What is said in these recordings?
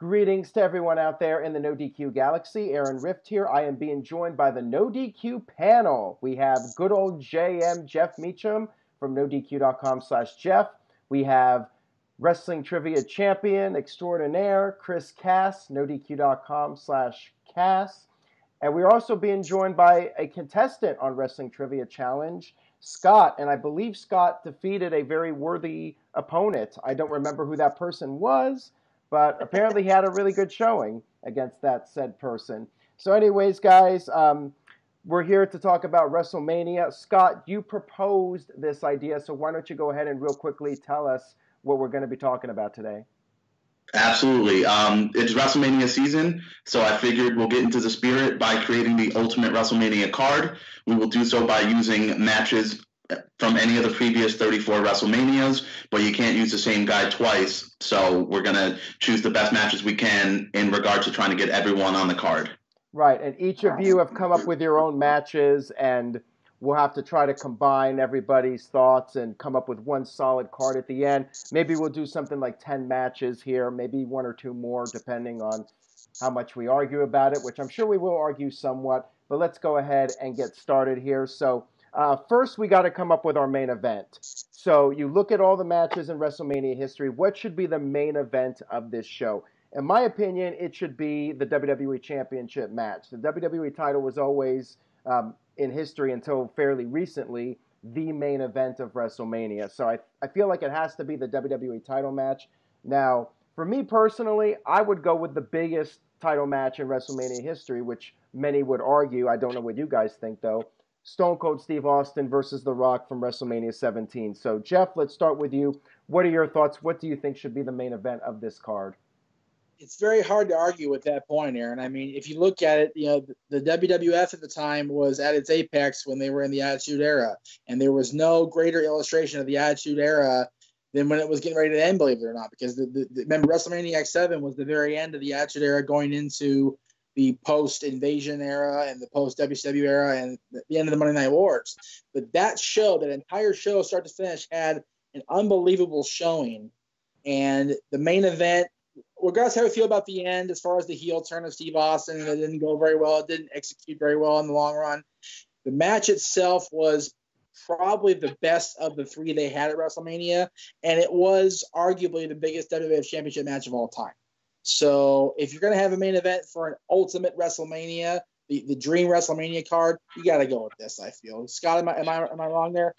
Greetings to everyone out there in the NoDQ galaxy. Aaron Rift here. I am being joined by the NoDQ panel. We have good old JM Jeff Meacham from NoDQ.com/Jeff. We have Wrestling Trivia Champion Extraordinaire Chris Cass, NoDQ.com/Cass. And we're also being joined by a contestant on Wrestling Trivia Challenge, Scott. And I believe Scott defeated a very worthy opponent. I don't remember who that person was, but apparently he had a really good showing against that said person. So anyways, guys, we're here to talk about WrestleMania. Scott, you proposed this idea, so why don't you go ahead and real quickly tell us what we're going to be talking about today? Absolutely. It's WrestleMania season, so I figured we'll get into the spirit by creating the Ultimate WrestleMania card. We will do so by using matches from any of the previous 34 WrestleManias, but you can't use the same guy twice, so we're going to choose the best matches we can in regard to trying to get everyone on the card. Right, and each of you have come up with your own matches, and we'll have to try to combine everybody's thoughts and come up with one solid card at the end. Maybe we'll do something like 10 matches here, maybe one or two more, depending on how much we argue about it, which I'm sure we will argue somewhat, but let's go ahead and get started here. So first, we got to come up with our main event. So you look at all the matches in WrestleMania history. What should be the main event of this show? In my opinion, it should be the WWE Championship match. The WWE title was always, in history until fairly recently, the main event of WrestleMania. So I feel like it has to be the WWE title match. Now, for me personally, I would go with the biggest title match in WrestleMania history, which many would argue. I don't know what you guys think, though. Stone Cold Steve Austin versus The Rock from WrestleMania 17. So, Jeff, let's start with you. What are your thoughts? What do you think should be the main event of this card? It's very hard to argue with that point, Aaron. I mean, if you look at it, the WWF at the time was at its apex when they were in the Attitude Era, and there was no greater illustration of the Attitude Era than when it was getting ready to end, believe it or not, because remember, WrestleMania X7 was the very end of the Attitude Era going into the post-Invasion era and the post-WCW era and the end of the Monday Night Wars. But that show, that entire show, start to finish, had an unbelievable showing. And the main event, regardless of how we feel about the end, as far as the heel turn of Steve Austin, it didn't go very well. It didn't execute very well in the long run. The match itself was probably the best of the three they had at WrestleMania, and it was arguably the biggest WWF Championship match of all time. So if you're going to have a main event for an Ultimate WrestleMania, the Dream WrestleMania card, you got to go with this, I feel. Scott, am I wrong there?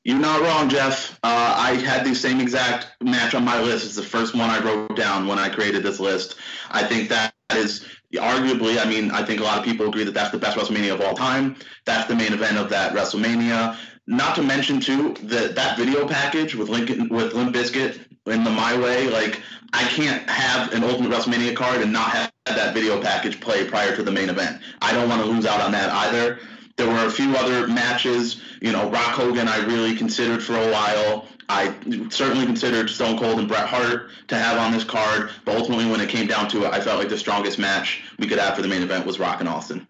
You're not wrong, Jeff. I had the same exact match on my list. It's the first one I wrote down when I created this list. I think that is arguably, I think a lot of people agree that that's the best WrestleMania of all time. That's the main event of that WrestleMania. Not to mention, too, that video package with Limp Bizkit in the My Way. Like, I can't have an Ultimate WrestleMania card and not have that video package play prior to the main event. I don't want to lose out on that either. There were a few other matches. Rock Hogan I really considered for a while. I certainly considered Stone Cold and Bret Hart to have on this card. But ultimately, when it came down to it, I felt like the strongest match we could have for the main event was Rock and Austin.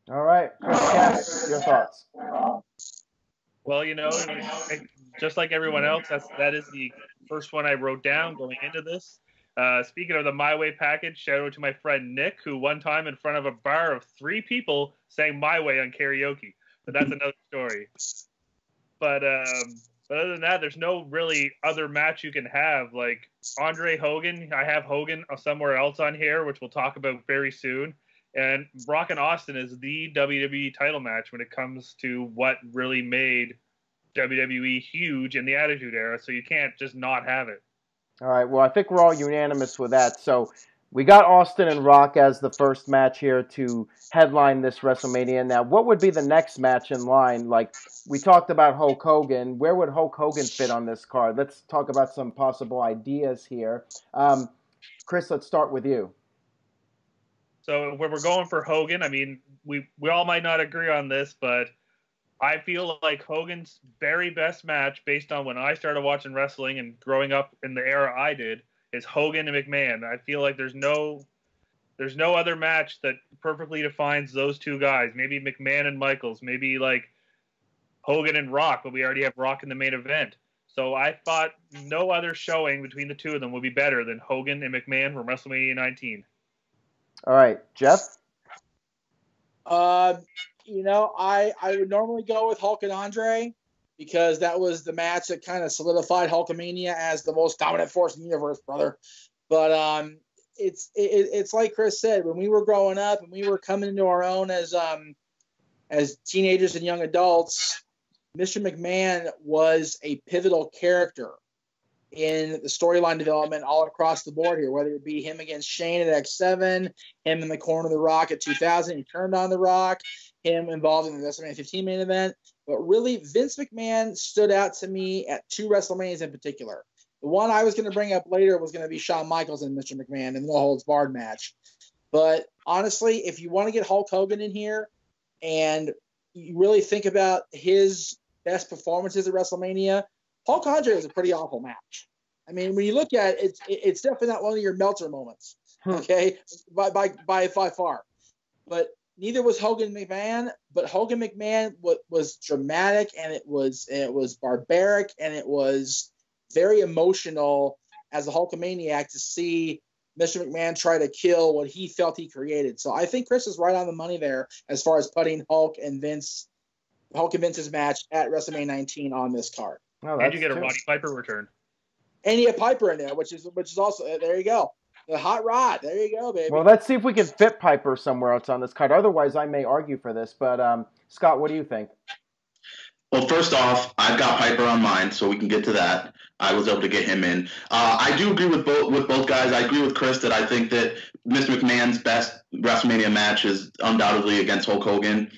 All right. Chris Cass, your thoughts? Well, just like everyone else, that is the first one I wrote down going into this. Speaking of the My Way package, shout out to my friend Nick, who one time in front of a bar of 3 people sang My Way on karaoke. But that's another story. But other than that, there's no really other match you can have. Like Andre Hogan, I have Hogan somewhere else on here, which we'll talk about very soon. And Rock and Austin is the WWE title match when it comes to what really made WWE huge in the Attitude Era. So you can't just not have it. All right, well, I think we're all unanimous with that. So we got Austin and Rock as the first match here to headline this WrestleMania. Now, what would be the next match in line? Like, we talked about Hulk Hogan. Where would Hulk Hogan fit on this card? Let's talk about some possible ideas here. Chris, let's start with you. So when we're going for Hogan, we all might not agree on this, but I feel like Hogan's very best match, based on when I started watching wrestling and growing up in the era I did, is Hogan and McMahon. I feel like there's no other match that perfectly defines those two guys. Maybe McMahon and Michaels, maybe like Hogan and Rock, but we already have Rock in the main event. So I thought no other showing between the two of them would be better than Hogan and McMahon from WrestleMania 19. All right, Jeff? I would normally go with Hulk and Andre because that was the match that kind of solidified Hulkamania as the most dominant force in the universe, brother. But it's like Chris said, when we were growing up and we were coming into our own as teenagers and young adults, Mr. McMahon was a pivotal character in the storyline development all across the board here, whether it be him against Shane at X7, him in the corner of The Rock at 2000, he turned on The Rock, him involved in the WrestleMania 15 main event. But really, Vince McMahon stood out to me at two WrestleManias in particular. The one I was going to bring up later was going to be Shawn Michaels and Mr. McMahon in the No Holds Barred match. But honestly, if you want to get Hulk Hogan in here and you really think about his best performances at WrestleMania, Hulk Andre was a pretty awful match. I mean, when you look at it, it's definitely not one of your Meltzer moments, okay, by far. But neither was Hogan McMahon. But Hogan McMahon was dramatic, and it was barbaric, and it was very emotional as a Hulkamaniac to see Mr. McMahon try to kill what he felt he created. So I think Chris is right on the money there as far as putting Hulk and Vince's match at WrestleMania 19 on this card. Oh, and you get a Roddy Piper return. And you have Piper in there, which is also there you go. The hot rod. There you go, baby. Well, let's see if we can fit Piper somewhere else on this card. Otherwise, I may argue for this. But Scott, what do you think? Well, first off, I've got Piper on mine, so we can get to that. I was able to get him in. I do agree with both guys. I agree with Chris that I think that Mr. McMahon's best WrestleMania match is undoubtedly against Hulk Hogan.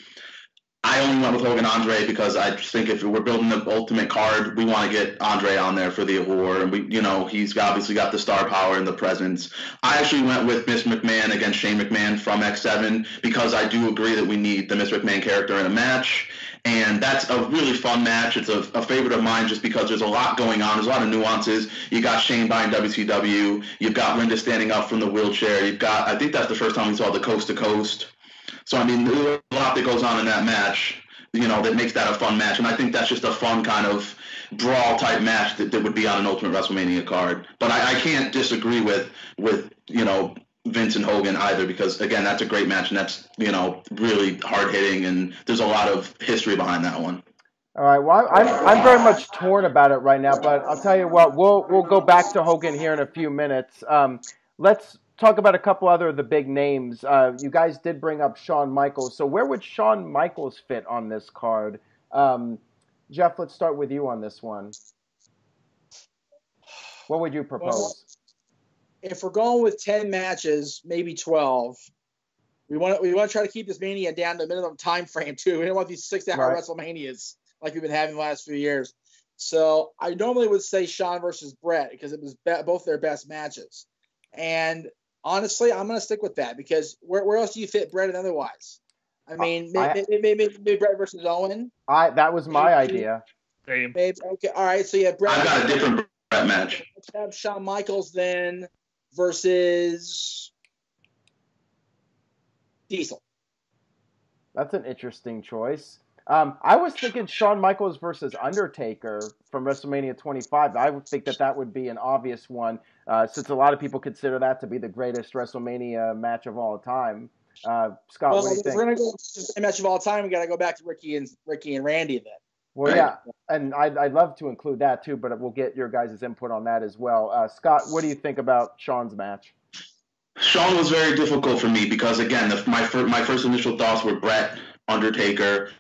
I only went with Hogan Andre because I just think if we're building the ultimate card, we want to get Andre on there for the award. And he's obviously got the star power and the presence. I actually went with Mr. McMahon against Shane McMahon from X7 because I do agree that we need the Mr. McMahon character in a match. And that's a really fun match. It's a favorite of mine just because there's a lot going on. There's a lot of nuances. You got Shane buying WCW. You've got Linda standing up from the wheelchair. I think that's the first time we saw the coast to coast. So, I mean, there's a lot that goes on in that match, that makes that a fun match. And I think that's just a fun kind of brawl-type match that would be on an Ultimate WrestleMania card. But I can't disagree with Vince and Hogan either because, again, that's a great match, and that's, really hard-hitting, and there's a lot of history behind that one. All right, well, I'm very much torn about it right now, but I'll tell you what, we'll go back to Hogan here in a few minutes. Let's talk about a couple other of the big names. You guys did bring up Shawn Michaels. So where would Shawn Michaels fit on this card? Jeff, let's start with you on this one. What would you propose? Well, if we're going with 10 matches, maybe 12, we want to try to keep this Mania down to a minimum time frame too. We don't want these 6-hour WrestleManias like we've been having the last few years. So I normally would say Shawn versus Bret because it was both their best matches. And honestly, I'm going to stick with that because where else do you fit Bret and otherwise? I mean, maybe Bret versus Owen. That was my idea. Same. Maybe, okay, all right. So yeah, Bret. I've got a different Bret match. Let's have Shawn Michaels then versus Diesel. That's an interesting choice. I was thinking Shawn Michaels versus Undertaker from WrestleMania 25. I would think that would be an obvious one, since a lot of people consider that to be the greatest WrestleMania match of all time. Scott, what do you think? If we're going to go to the same match of all time, we got to go back to Ricky and Randy then. Well, yeah, and I'd love to include that too, but we'll get your guys' input on that as well. Scott, what do you think about Shawn's match? Shawn was very difficult for me because, again, my first initial thoughts were Bret, Undertaker,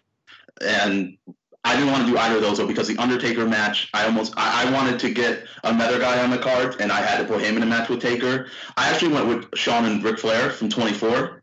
and I didn't want to do either of those, though, because the Undertaker match, I wanted to get another guy on the card, and I had to put him in a match with Taker. I actually went with Shawn and Ric Flair from 24.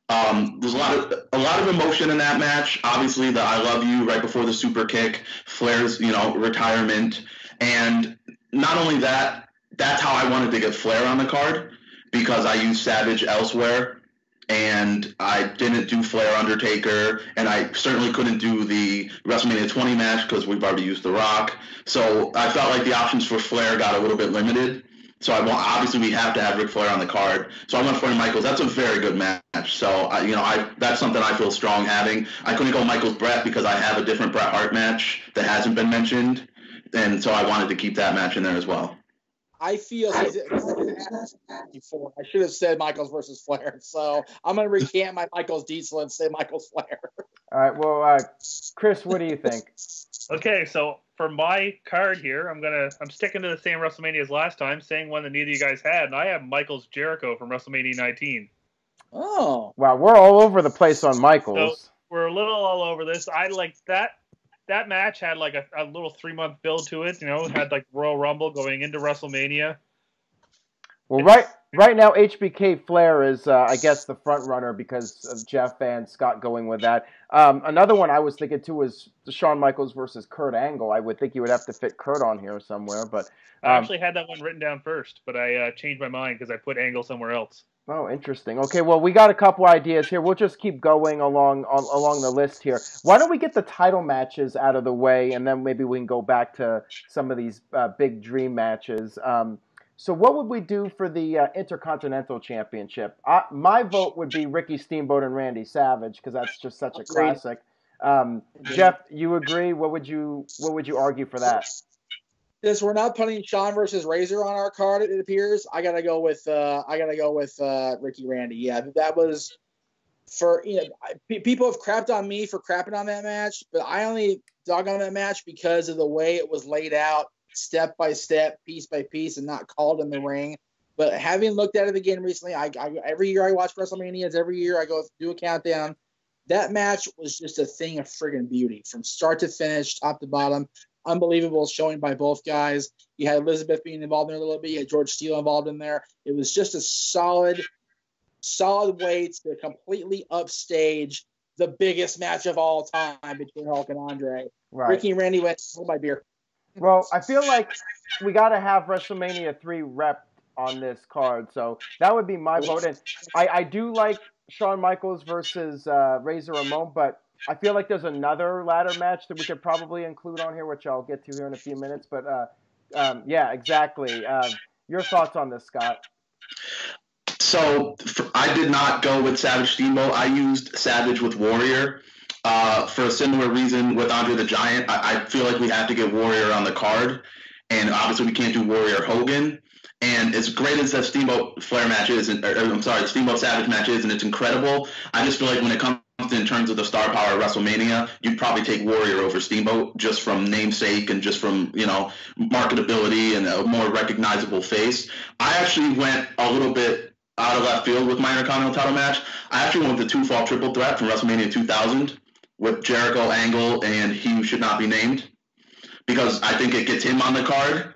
There's a lot of emotion in that match. Obviously, the I love you right before the super kick, Flair's retirement, and not only that, that's how I wanted to get Flair on the card because I used Savage elsewhere, and I didn't do Flair Undertaker, and I certainly couldn't do the WrestleMania 20 match because we've already used The Rock. So I felt like the options for Flair got a little bit limited. So obviously we have to have Ric Flair on the card. So I went for Michaels. That's a very good match. So that's something I feel strong having. I couldn't go Michaels Bret because I have a different Bret Hart match that hasn't been mentioned. and so I wanted to keep that match in there as well. I feel before I should have said Michaels versus Flair, so I'm going to recant my Michaels diesel and say Michaels Flair. All right, well, Chris, what do you think? Okay, so for my card here, I'm sticking to the same WrestleMania as last time, saying one that neither of you guys had, and I have Michaels Jericho from WrestleMania 19. Oh, wow, we're all over the place on Michaels. So we're a little all over this. I like that. That match had like a little 3-month build to it. You know, it had like Royal Rumble going into WrestleMania. Well, right now, HBK Flair is, I guess, the front runner because of Jeff and Scott going with that. Another one I was thinking, too, was the Shawn Michaels versus Kurt Angle. I would think you would have to fit Kurt on here somewhere. But I actually had that one written down first, but I changed my mind because I put Angle somewhere else. Oh, interesting. Okay, well, we got a couple ideas here. We'll just keep going along the list here. Why don't we get the title matches out of the way, and then maybe we can go back to some of these big dream matches. So what would we do for the Intercontinental Championship? My vote would be Ricky Steamboat and Randy Savage because that's just such a classic. Jeff, you agree? What would you argue for that? Since we're not putting Shawn versus Razor on our card, it appears I gotta go with Ricky Randy. Yeah, that was for people have crapped on me for crapping on that match, but I only dog on that match because of the way it was laid out, step by step, piece by piece, and not called in the ring. But having looked at it again recently, I every year I watch WrestleManias. Every year I go do a countdown. That match was just a thing of friggin' beauty from start to finish, top to bottom. Unbelievable showing by both guys. You had Elizabeth being involved in there a little bit. You had George Steele involved in there. It was just a solid way to completely upstage the biggest match of all time between Hulk and Andre. Right. Ricky and Randy went, hold my beer. Well, I feel like we got to have WrestleMania 3 rep on this card, so that would be my vote. And I do like Shawn Michaels versus Razor Ramon, but I feel like there's another ladder match that we could probably include on here, which I'll get to here in a few minutes. But yeah, exactly. Your thoughts on this, Scott? So I did not go with Savage Steamboat. I used Savage with Warrior for a similar reason with Andre the Giant. I feel like we have to get Warrior on the card, and obviously we can't do Warrior Hogan. And as great as that Steamboat Flair match is, Steamboat Savage match is, and it's incredible, I just feel like when it comes in terms of the star power of WrestleMania, you'd probably take Warrior over Steamboat just from namesake and just from, marketability and a more recognizable face. I actually went a little bit out of left field with my Intercontinental title match. I actually went with the 2-fall triple threat from WrestleMania 2000 with Jericho, Angle, and He Who Should Not Be Named, because I think it gets him on the card.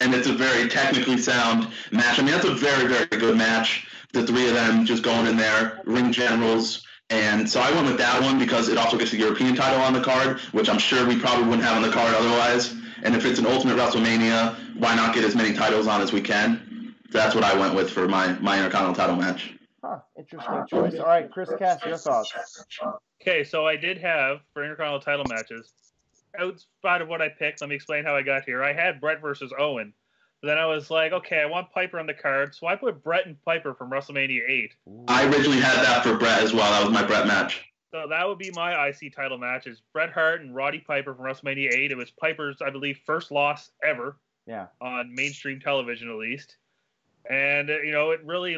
And it's a very technically sound match. I mean, that's a very, very good match. The three of them just going in there, ring generals. And so I went with that one because it also gets the European title on the card, which I'm sure we probably wouldn't have on the card otherwise. And if it's an Ultimate WrestleMania, why not get as many titles on as we can? That's what I went with for my Intercontinental title match. Huh, interesting choice. All right, Chris Cass, your thoughts? Okay, so I did have, for Intercontinental title matches, outside of what I picked, let me explain how I got here. I had Bret versus Owen. Then I was like, okay, I want Piper on the card, so I put Bret and Piper from WrestleMania 8. I originally had that for Bret as well. That was my Bret match. So that would be my IC title matches. Bret Hart and Roddy Piper from WrestleMania 8. It was Piper's, I believe, first loss ever. Yeah. On mainstream television, at least. And, it really,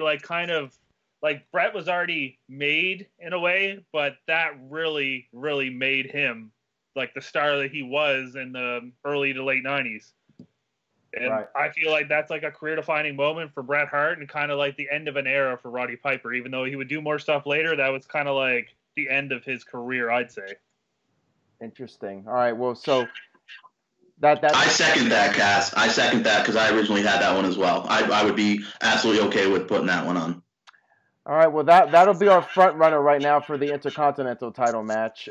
Bret was already made in a way, but that really, really made him, the star that he was in the early to late 90s. And right. I feel like that's a career-defining moment for Bret Hart and kind of the end of an era for Roddy Piper. Even though he would do more stuff later, that was kind of the end of his career, I'd say. Interesting. All right, well, so that I second that, Cass. I second that because I originally had that one as well. I would be absolutely okay with putting that one on. All right, well, that'll be our front runner right now for the Intercontinental title match.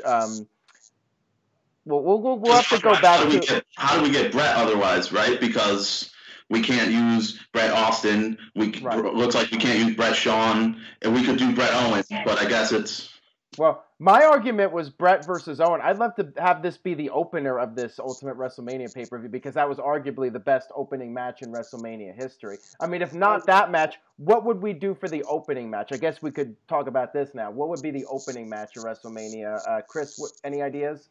We'll have to go back to how do we get Bret otherwise, right? Because we can't use Bret Austin. Looks like we can't use Bret Shawn, and we could do Bret Owen, but I guess it's. Well, my argument was Bret versus Owen. I'd love to have this be the opener of this Ultimate WrestleMania pay-per-view because that was arguably the best opening match in WrestleMania history. I mean, if not that match, what would we do for the opening match? I guess we could talk about this now. What would be the opening match of WrestleMania? Chris, any ideas?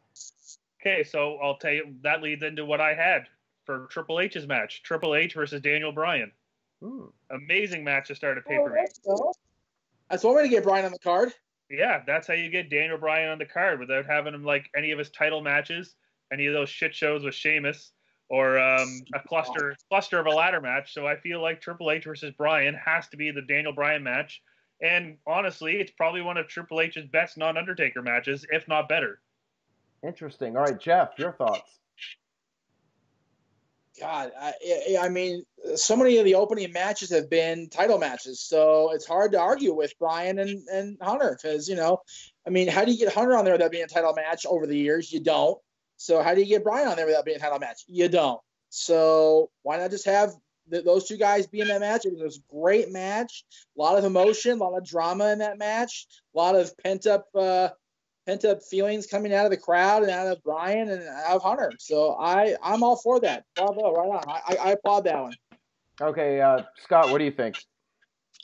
Okay, so I'll tell you, that leads into what I had for Triple H's match. Triple H versus Daniel Bryan. Amazing match to start a pay-per-view. That's one way to get Bryan on the card. Yeah, that's how you get Daniel Bryan on the card without having him like any of his title matches, any of those shit shows with Sheamus, or a cluster of a ladder match. So I feel like Triple H versus Bryan has to be the Daniel Bryan match. And honestly, it's probably one of Triple H's best non-Undertaker matches, if not better. Interesting. All right, Jeff, your thoughts. God, I mean, so many of the opening matches have been title matches, so it's hard to argue with Bryan and Hunter because, you know, I mean, how do you get Hunter on there without being a title match over the years? You don't. So how do you get Bryan on there without being a title match? You don't. So why not just have those two guys be in that match? It was a great match, a lot of emotion, a lot of drama in that match, a lot of pent-up feelings coming out of the crowd and out of Bryan and out of Hunter. So I'm all for that. Bravo, right on. I applaud that one. Okay, Scott, what do you think?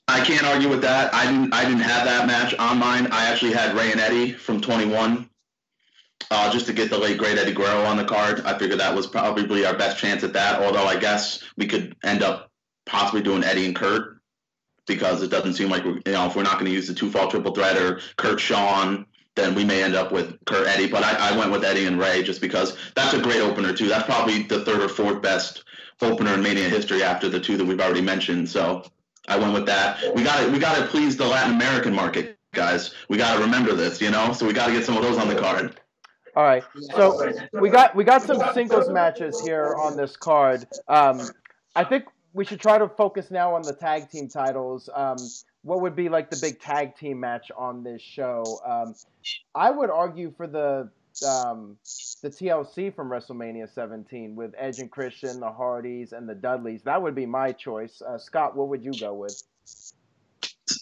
I can't argue with that. I didn't have that match on mine. I actually had Ray and Eddie from 21, just to get the late great Eddie Guerrero on the card. I figured that was probably our best chance at that. Although I guess we could end up possibly doing Eddie and Kurt, because it doesn't seem like if we're not going to use the two-fall triple threat or Kurt Shawn, then we may end up with Kurt Eddie. But I went with Eddie and Ray just because that's a great opener too. That's probably the third or fourth best opener in Mania history after the two that we've already mentioned. So I went with that. We got to please the Latin American market, guys. We got to remember this, so we got to get some of those on the card. All right. So we got some singles matches here on this card. I think we should try to focus now on the tag team titles. What would be like the big tag team match on this show? I would argue for the TLC from WrestleMania 17 with Edge and Christian, the Hardys, and the Dudleys. That would be my choice. Scott, what would you go with?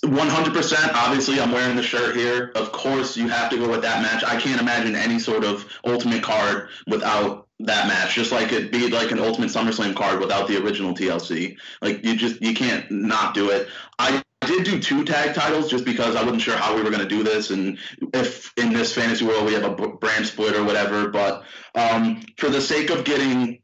100%. Obviously, I'm wearing the shirt here. Of course, you have to go with that match. I can't imagine any sort of Ultimate card without that match. Just like it'd be like an Ultimate SummerSlam card without the original TLC. Like you can't not do it. I did do 2 tag titles just because I wasn't sure how we were going to do this, and if in this fantasy world we have a brand split or whatever. But for the sake of getting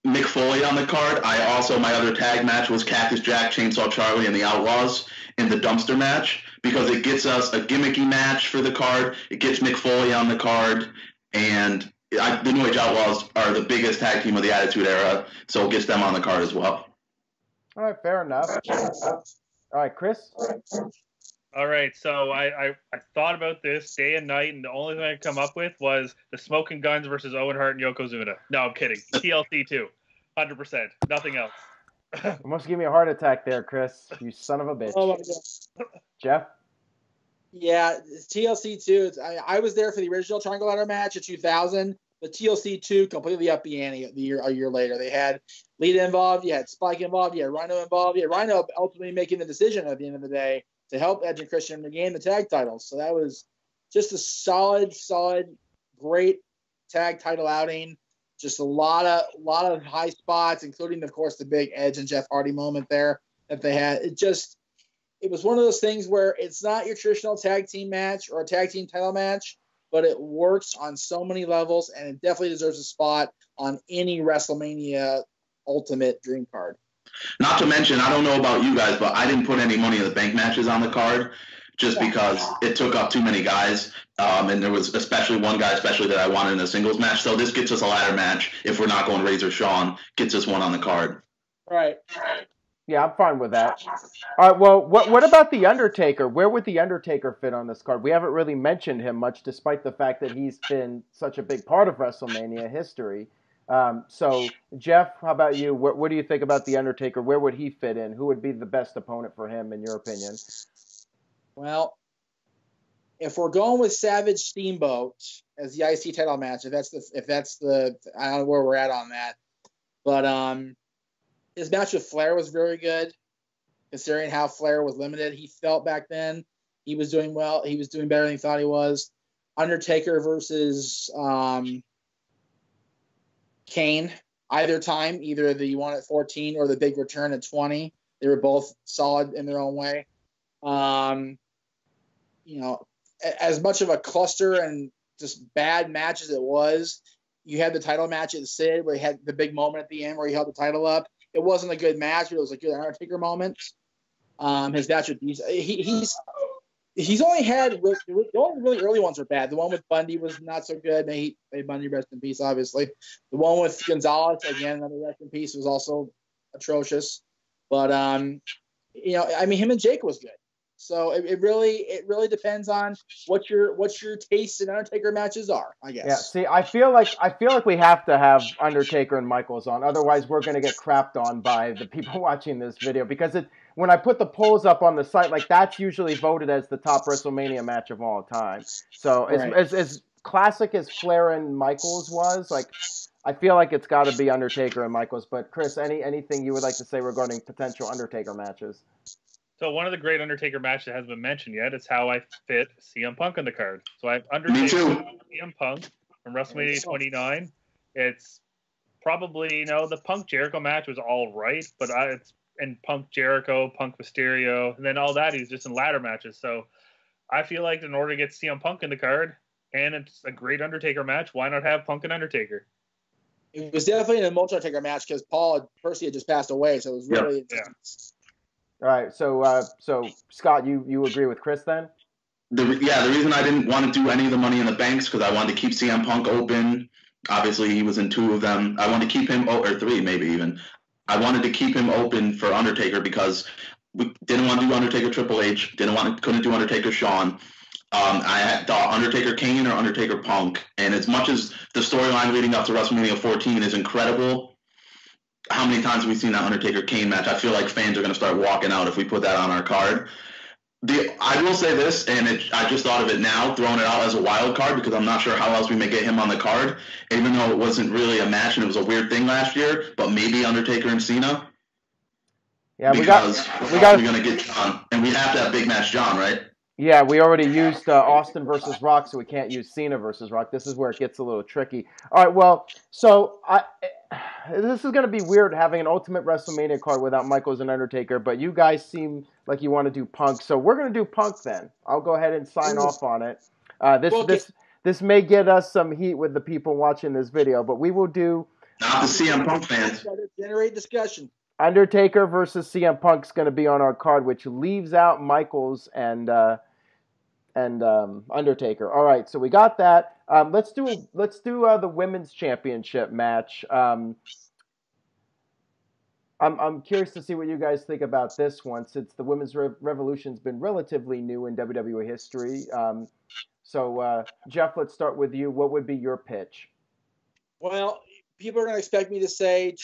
Mick Foley on the card, my other tag match was Cactus Jack, Chainsaw Charlie, and the Outlaws in the dumpster match, because it gets us a gimmicky match for the card. It gets Mick Foley on the card, and the New Age Outlaws are the biggest tag team of the Attitude Era, so it gets them on the card as well. All right, fair enough. All right, Chris? All right, so I thought about this day and night, and the only thing I could come up with was the Smoking Guns versus Owen Hart and Yokozuna. No, I'm kidding. TLC 2. 100%. Nothing else. Almost give me a heart attack there, Chris. You son of a bitch. Oh, my God. Jeff? Yeah, TLC 2. I was there for the original Triangle Ladder match in 2000. The TLC 2 completely upped the ante a year later. They had Lita involved. You had Spike involved. You had Rhino involved. You had Rhino ultimately making the decision at the end of the day to help Edge and Christian regain the tag titles. So that was just a solid, great tag title outing. Just a lot of high spots, including, of course, the big Edge and Jeff Hardy moment there that they had. It was one of those things where it's not your traditional tag team match or a tag team title match, but it works on so many levels, and it definitely deserves a spot on any WrestleMania Ultimate Dream card. Not to mention, I don't know about you guys, but I didn't put any Money in the Bank matches on the card just because it took up too many guys. And there was especially one guy that I wanted in a singles match. So this gets us a ladder match. If we're not going Razor Shawn, gets us one on the card. Right. Yeah, I'm fine with that. All right, well, what about The Undertaker? Where would The Undertaker fit on this card? We haven't really mentioned him much, despite the fact that he's been such a big part of WrestleMania history. So, Jeff, how about you? What do you think about The Undertaker? Where would he fit in? Who would be the best opponent for him, in your opinion? Well, if we're going with Savage Steamboat as the IC title match, if that's the I don't know where we're at on that, but his match with Flair was very good, considering how Flair was limited. He felt back then he was doing well. He was doing better than he thought he was. Undertaker versus Kane, either the one at 14 or the big return at 20. They were both solid in their own way. As much of a cluster and just bad match as it was. You had the title match at Sid where he had the big moment at the end where he held the title up. It wasn't a good match, but it was a good Undertaker moment. His match with he's only had the only really early ones were bad. The one with Bundy was not so good. May Bundy rest in peace, obviously. The one with Gonzalez, again, another rest in peace, was also atrocious. But you know, I mean, him and Jake was good. So it really depends on what your taste in Undertaker matches are, I guess. Yeah. See, I feel like we have to have Undertaker and Michaels on, otherwise we're gonna get crapped on by the people watching this video, because when I put the polls up on the site, like, that's usually voted as the top WrestleMania match of all time. So Right. as classic as Flair and Michaels was, like, I feel like it's got to be Undertaker and Michaels. But Chris, anything you would like to say regarding potential Undertaker matches? So one of the great Undertaker matches that hasn't been mentioned yet is how I fit CM Punk on the card. So I have Undertaker CM Punk from WrestleMania 29. It's probably, you know, the Punk Jericho match was all right, but it's and Punk Jericho, Punk Mysterio, and then all that he's just in ladder matches. So I feel like in order to get CM Punk in the card, and it's a great Undertaker match, why not have Punk and Undertaker? It was definitely an emotional Undertaker match because Percy had just passed away, so it was really intense. All right, so Scott, you agree with Chris then? The reason I didn't want to do any of the Money in the Banks because I wanted to keep CM Punk open. Obviously, he was in 2 of them. I wanted to keep him, or 3 maybe even. I wanted to keep him open for Undertaker because we didn't want to do Undertaker Triple H, couldn't do Undertaker Shawn. I had thought Undertaker Kane or Undertaker Punk, and as much as the storyline leading up to WrestleMania 14 is incredible, how many times have we seen that Undertaker Kane match? I feel like fans are going to start walking out if we put that on our card. I will say this, and I just thought of it now, throwing it out as a wild card because I'm not sure how else we may get him on the card, even though it wasn't really a match and it was a weird thing last year, but maybe Undertaker and Cena. Yeah, because we're probably going to get John, and we have to have Big Match John, right? Yeah, we already used Austin versus Rock, so we can't use Cena versus Rock. This is where it gets a little tricky. All right, well, so this is going to be weird having an Ultimate WrestleMania card without Michaels and Undertaker, but you guys seem like you want to do Punk, so we're going to do Punk then. I'll go ahead and sign off on it. This may get us some heat with the people watching this video, but we will do... Not the CM Punk fans. Generate discussion. Undertaker versus CM Punk's going to be on our card, which leaves out Michaels and Undertaker. All right, so we got that. Let's do the women's championship match. I'm curious to see what you guys think about this one, since the women's revolution's been relatively new in WWE history. So Jeff, let's start with you. What would be your pitch? Well, people are going to expect me to say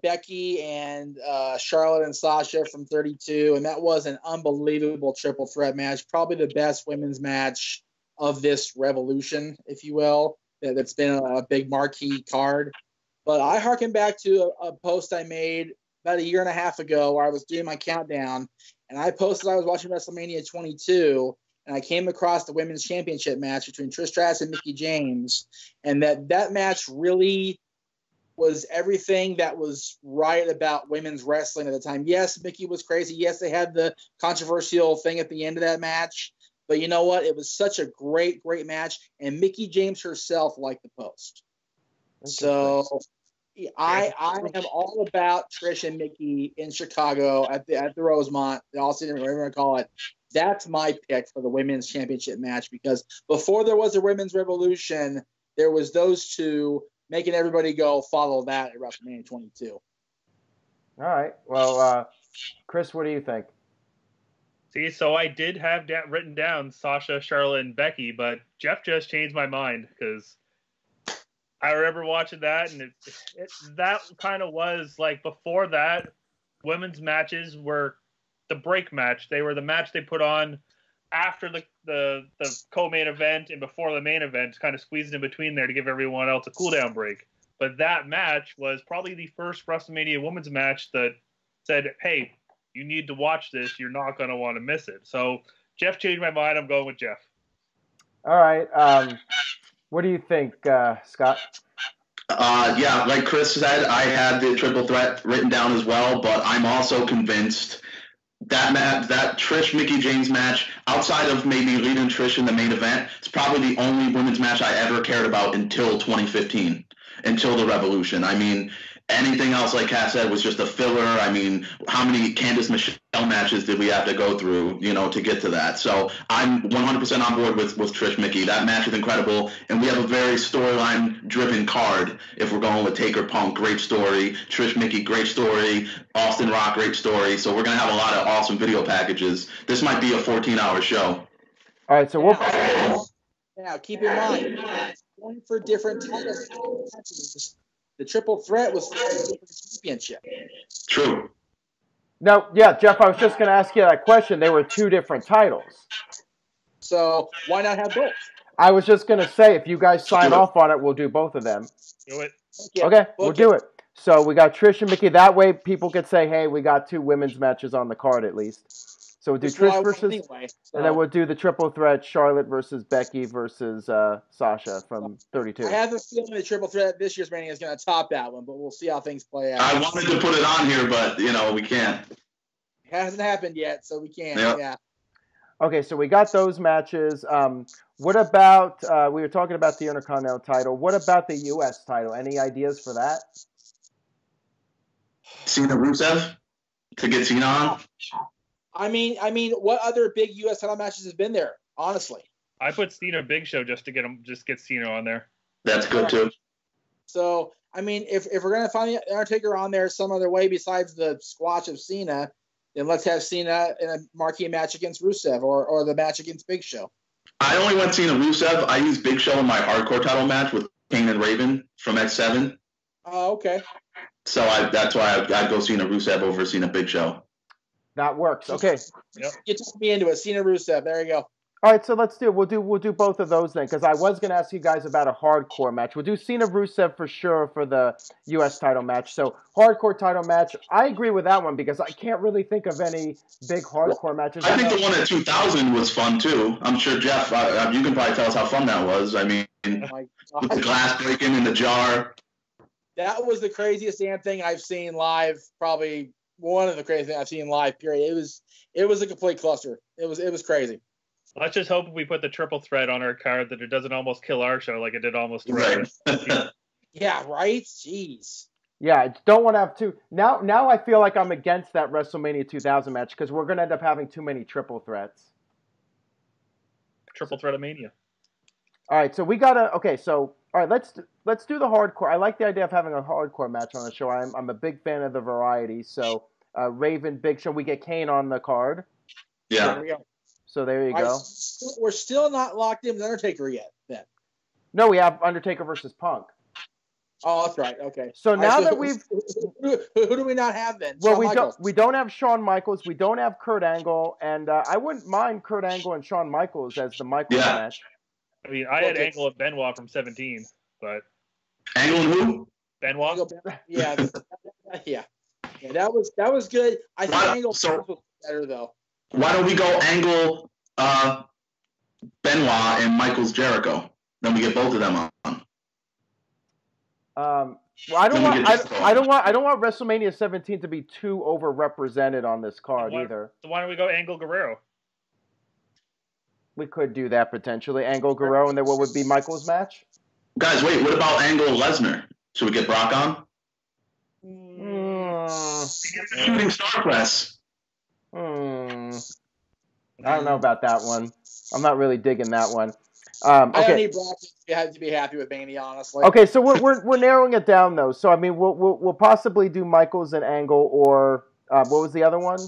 Becky and Charlotte and Sasha from 32, and that was an unbelievable triple threat match, probably the best women's match of this revolution, if you will, that's been a big marquee card. But I harken back to a post I made about 1.5 years ago where I was doing my countdown, and I posted I was watching WrestleMania 22, and I came across the women's championship match between Trish Stratus and Mickie James, and that match really was everything that was right about women's wrestling at the time. Yes, Mickie was crazy. Yes, they had the controversial thing at the end of that match. But you know what? It was such a great, great match. And Mickie James herself liked the post. So I am all about Trish and Mickie in Chicago at the Rosemont, the All-City, whatever you want to call it. That's my pick for the women's championship match, because before there was a women's revolution, there was those two making everybody go follow that at WrestleMania 22. All right. Well, Chris, what do you think? See, so I did have written down Sasha, Charlotte, and Becky, but Jeff just changed my mind because I remember watching that, and that kind of was like before that, women's matches were the break match. They were the match they put on after the co-main event and before the main event, kind of squeezed in between there to give everyone else a cool-down break. But that match was probably the first WrestleMania women's match that said, hey, you need to watch this. You're not going to want to miss it. So Jeff changed my mind. I'm going with Jeff. All right. What do you think, Scott? Yeah, like Chris said, I had the triple threat written down as well, but I'm also convinced that Trish Mickie James match, outside of maybe leading Trish in the main event, it's probably the only women's match I ever cared about until 2015, until the Revolution. I mean, anything else, like Kat said, was just a filler. I mean, how many Candice Michelle matches did we have to go through, to get to that? So I'm 100% on board with Trish Mickie. That match is incredible, and we have a very storyline-driven card. If we're going with Taker Punk, great story. Trish Mickie, great story. Austin Rock, great story. So we're going to have a lot of awesome video packages. This might be a 14-hour show. All right, so now keep in mind, going for different titles. The triple threat was for the championship. True. No, yeah, Jeff, I was just going to ask you that question. They were 2 different titles. So why not have both? I was just going to say, if you guys sign off on it, we'll do both of them. Do it. Okay, we'll do it. So we got Trish and Mickie. That way people could say, hey, we got 2 women's matches on the card at least. So we'll do Trish versus, and then we'll do the triple threat, Charlotte versus Becky versus Sasha from 32. I have a feeling the triple threat this year's Mania is going to top that one, but we'll see how things play out. I wanted to put it on here, but, we can't. It hasn't happened yet, so we can't. Yep. Yeah. Okay, so we got those matches. What about, we were talking about the Intercontinental title. What about the U.S. title? Any ideas for that? Cena Rusev to get Cena on? I mean, what other big U.S. title matches have been there? Honestly, I put Cena Big Show just to get Cena on there. That's good too. So, I mean, if we're gonna find the Undertaker on there some other way besides the squash of Cena, then let's have Cena in a marquee match against Rusev or the match against Big Show. I only went Cena Rusev. I used Big Show in my hardcore title match with Kane and Raven from X7. Oh, okay. So that's why I'd go Cena Rusev over Cena Big Show. That works. Okay. Yep. You took me into it. Cena Rusev. There you go. All right, so we'll do both of those then, because I was going to ask you guys about a hardcore match. We'll do Cena Rusev for sure for the U.S. title match. So hardcore title match, I agree with that one because I can't really think of any big hardcore matches. I think the one at 2000 was fun too. I'm sure Jeff, you can probably tell us how fun that was. I mean, with the glass breaking in the jar. That was the craziest damn thing I've seen live. Probably one of the craziest things I've seen live. Period. It was a complete cluster. It was crazy. Let's just hope we put the triple threat on our card that it doesn't almost kill our show like it did almost. Right. Yeah, right? Jeez. Yeah, I don't want to have 2. Now I feel like I'm against that WrestleMania 2000 match because we're going to end up having too many triple threats. Triple threat of Mania. All right, so we got to – okay, so all right, let's do the hardcore. I like the idea of having a hardcore match on the show. I'm a big fan of the variety. So Raven, Big Show, we get Kane on the card. Yeah. There we go. So there you go. We're still not locked in with Undertaker yet, then. No, we have Undertaker versus Punk. Oh, that's right. Okay. So now that we've who do we not have then? Well, Shawn we don't have Shawn Michaels. We don't have Kurt Angle, and I wouldn't mind Kurt Angle and Shawn Michaels as the Michaels match. I mean, I had Angle and Benoit from 17, but Angle and who? Benoit. Yeah. Yeah. That was good. I think Angle was better though. Why don't we go Angle, Benoit, and Michaels Jericho? Then we get both of them on. Well, I don't want WrestleMania 17 to be too overrepresented on this card either. So why don't we go Angle Guerrero? We could do that potentially. Angle Guerrero, and then what would be Michaels' match? Guys, wait. What about Angle Lesnar? Should we get Brock on? Shooting star press. I don't know about that one. I'm not really digging that one. I don't need Brock to be happy with Mania, honestly. Okay, so we're narrowing it down though. So I mean, we'll possibly do Michaels and Angle, or what was the other one?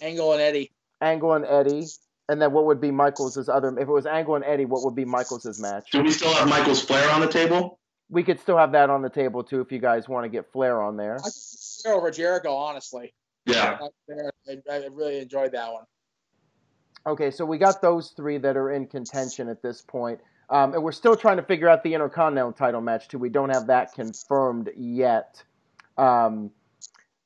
Angle and Eddie. Angle and Eddie, and then what would be Michaels' other? If it was Angle and Eddie, what would be Michaels' match? Do we still have Michaels Flair on the table? We could still have that on the table too if you guys want to get Flair on there. I Flair over Jericho, honestly. Yeah. I really enjoyed that one. Okay, so we got those 3 that are in contention at this point. And we're still trying to figure out the Intercontinental title match, too. We don't have that confirmed yet. Let's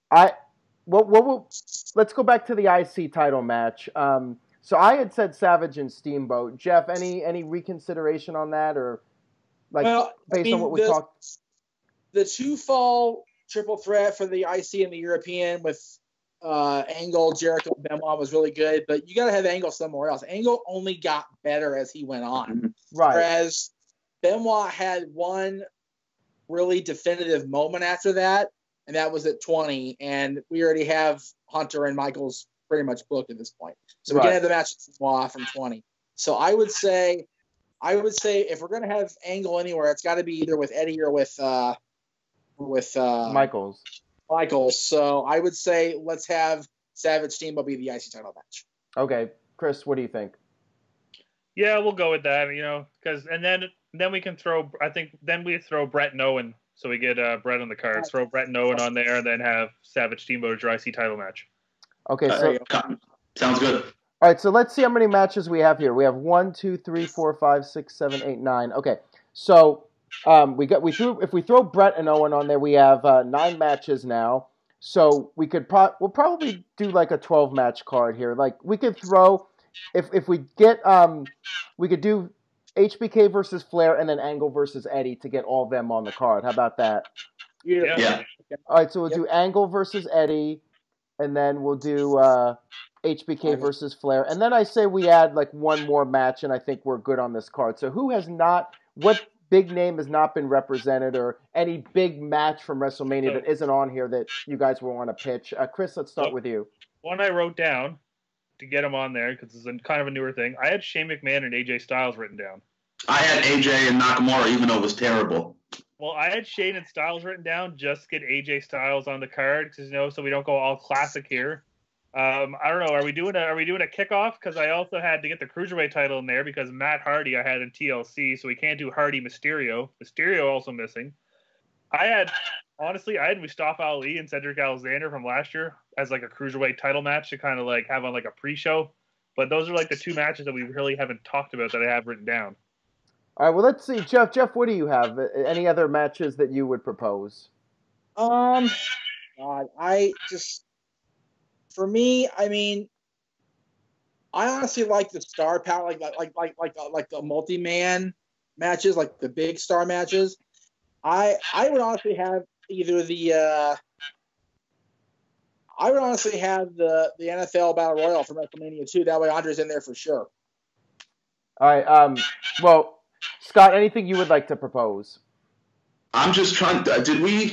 go back to the IC title match. So I had said Savage and Steamboat. Jeff, any reconsideration on that? Or based on what we talked? The 2-fall triple threat for the IC and the European with Angle, Jericho, and Benoit was really good, but you got to have Angle somewhere else. Angle only got better as he went on. Right. Whereas Benoit had one really definitive moment after that, and that was at 20, and we already have Hunter and Michaels pretty much booked at this point. So we can have the match with Benoit from 20. So I would say if we're going to have Angle anywhere, it's got to be either with Eddie or with Michaels. So I would say let's have Savage Steamboat be the IC title match. Okay, Chris, what do you think? Yeah, we'll go with that. Because then we can throw. I think then we throw Bret and Owen, so we get Bret on the card. Throw Bret and Owen on there, and then have Savage Steamboat as your IC title match. Okay, so sounds good. All right, so let's see how many matches we have here. We have 1, 2, 3, 4, 5, 6, 7, 8, 9. Okay, so if we throw Bret and Owen on there, we have 9 matches now. So we'll probably do like a 12 match card here. Like we could throw if we get we could do HBK versus Flair and then Angle versus Eddie to get all of them on the card. How about that? Yeah. All right, so we'll do Angle versus Eddie, and then we'll do HBK versus Flair, and then I say we add like one more match, and I think we're good on this card. So what big name has not been represented, or any big match from WrestleMania that isn't on here that you guys will want to pitch? Chris, let's start with you. One I wrote down to get him on there because it's kind of a newer thing. I had Shane McMahon and AJ Styles written down. I had AJ and Nakamura, even though it was terrible. Well, I had Shane and Styles written down just to get AJ Styles on the card, because so we don't go all classic here. I don't know. Are we doing a kickoff? Because I also had to get the cruiserweight title in there because Matt Hardy I had in TLC, so we can't do Hardy Mysterio. Mysterio also missing. I had Mustafa Ali and Cedric Alexander from last year as like a cruiserweight title match to kind of like have on like a pre-show. But those are like the 2 matches that we really haven't talked about that I have written down. All right. Well, let's see, Jeff. Jeff, what do you have? Any other matches that you would propose? God, for me, I honestly like the star power, like the multi-man matches, like the big star matches. I would honestly have either the NFL Battle Royal from WrestleMania 2. That way, Andre's in there for sure. All right. Well, Scott, anything you would like to propose? I'm just trying. Did we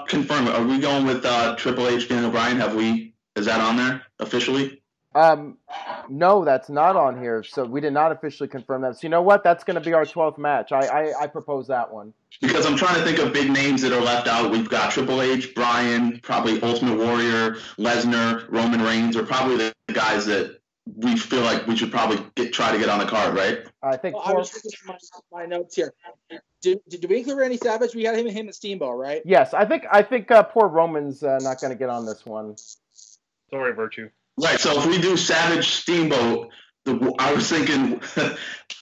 confirm? Are we going with Triple H, Daniel Bryan? Is that on there officially? No, that's not on here. So we did not officially confirm that. So you know what? That's going to be our 12th match. I propose that one. Because I'm trying to think of big names that are left out. We've got Triple H, Bryan, probably Ultimate Warrior, Lesnar, Roman Reigns are probably the guys that we feel like we should probably try to get on the card, right? I think. I was looking at my notes here. Did we include Randy Savage? We had him and Steamboat, right? Yes, I think poor Roman's not going to get on this one. Sorry, Virtue. Right, so if we do Savage Steamboat, I was thinking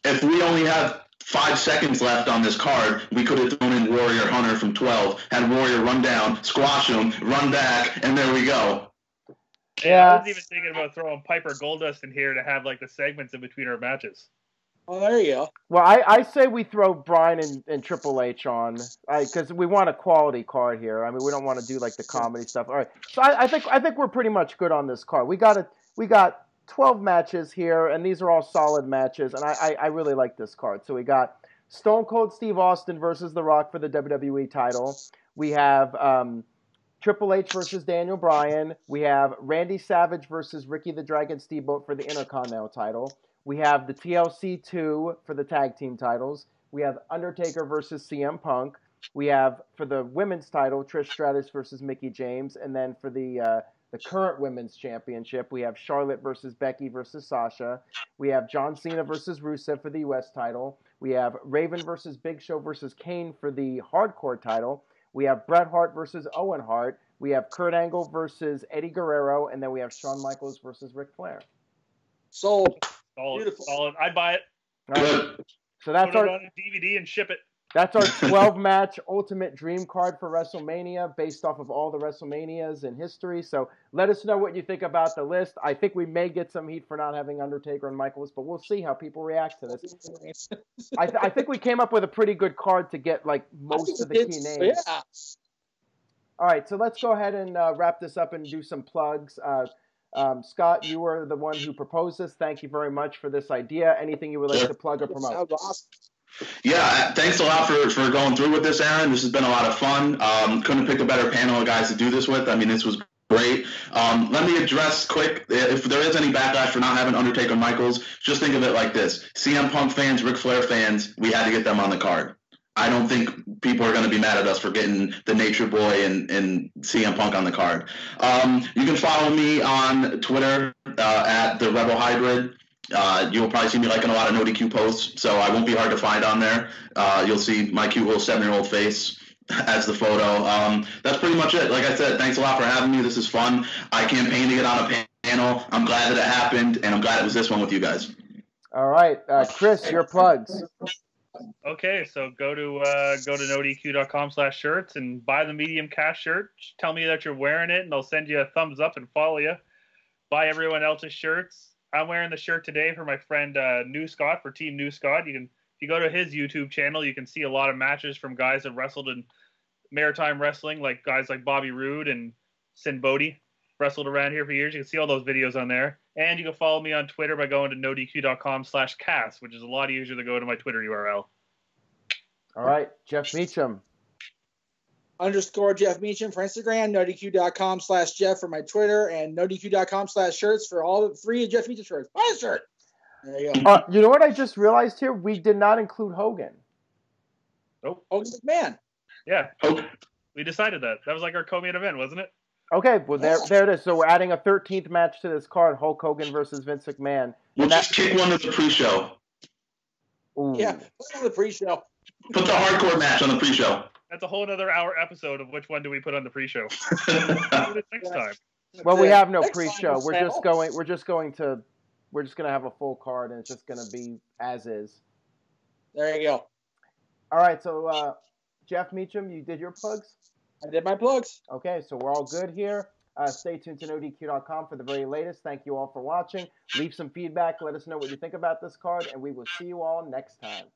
if we only have 5 seconds left on this card, we could have thrown in Warrior Hunter from 12, had Warrior run down, squash him, run back, and there we go. Yeah, I was even thinking about throwing Piper Goldust in here to have like the segments in between our matches. Oh, there you go. Well, I say we throw Bryan and Triple H on, because we want a quality card here. I mean, we don't want to do like the comedy stuff. All right, so I think we're pretty much good on this card. We got 12 matches here, and these are all solid matches, and I really like this card. So we got Stone Cold Steve Austin versus The Rock for the WWE title. We have Triple H versus Daniel Bryan. We have Randy Savage versus Ricky the Dragon Steamboat for the Intercontinental title. We have the TLC 2 for the tag team titles. We have Undertaker versus CM Punk. We have, for the women's title, Trish Stratus versus Mickie James. And then for the current women's championship, we have Charlotte versus Becky versus Sasha. We have John Cena versus Rusev for the U.S. title. We have Raven versus Big Show versus Kane for the hardcore title. We have Bret Hart versus Owen Hart. We have Kurt Angle versus Eddie Guerrero. And then we have Shawn Michaels versus Ric Flair. Sold. Beautiful. Solid. I'd buy it. Right. So that's put it on a DVD and ship it. That's our 12-match ultimate dream card for WrestleMania, based off of all the WrestleManias in history. So let us know what you think about the list. I think we may get some heat for not having Undertaker and Michaels, but we'll see how people react to this. I think we came up with a pretty good card to get like most of the key names. Yeah. All right, so let's go ahead and wrap this up and do some plugs. Scott, you were the one who proposed this. Thank you very much for this idea. Anything you would like to plug or promote? Sounds awesome. Yeah, thanks a lot for going through with this, Aaron. This has been a lot of fun. Couldn't have picked a better panel of guys to do this with. I mean, this was great. Let me address quick, if there is any backlash for not having Undertaker and Michaels, just think of it like this. CM Punk fans, Ric Flair fans, we had to get them on the card. I don't think people are going to be mad at us for getting the Nature Boy and CM Punk on the card. You can follow me on Twitter at the Rebel Hybrid. You'll probably see me liking a lot of NoDQ posts, so I won't be hard to find on there. You'll see my cute little 7-year-old face as the photo. That's pretty much it. Like I said, thanks a lot for having me. This is fun. I campaigned to get on a panel. I'm glad that it happened, and I'm glad it was this one with you guys. All right, Chris, your plugs. Okay, so go to NoDQ.com/shirts and buy the medium cast shirt. Tell me that you're wearing it, and they'll send you a thumbs up and follow you. Buy everyone else's shirts. I'm wearing the shirt today for my friend New Scott, for Team New Scott. If you go to his YouTube channel, you can see a lot of matches from guys that wrestled in maritime wrestling, like guys like Bobby Roode and Sin Bodhi wrestled around here for years. You can see all those videos on there. And you can follow me on Twitter by going to NoDQ.com/cast, which is a lot easier to go to my Twitter URL. All right, Jeff Meacham. _Jeff Meacham for Instagram, NoDQ.com/Jeff for my Twitter, and NoDQ.com/shirts for all 3 of Jeff Meacham shirts. Buy a shirt. There you go. You know what I just realized here? We did not include Hogan. Nope. Hogan's McMahon. Yeah. We decided that. That was like our co-main event, wasn't it? Okay, well, there it is. So we're adding a 13th match to this card, Hulk Hogan versus Vince McMahon. We'll just kick one to the pre-show. Ooh. Yeah, put it on the pre-show. Put the hardcore match on the pre-show. That's a whole other hour episode of which one do we put on the pre-show. Do it next time. Well, we have no pre-show. We're just going to have a full card, and it's just going to be as is. There you go. All right, so Jeff Meacham, you did your plugs? I did my plugs. Okay, so we're all good here. Stay tuned to NoDQ.com for the very latest. Thank you all for watching. Leave some feedback. Let us know what you think about this card, and we will see you all next time.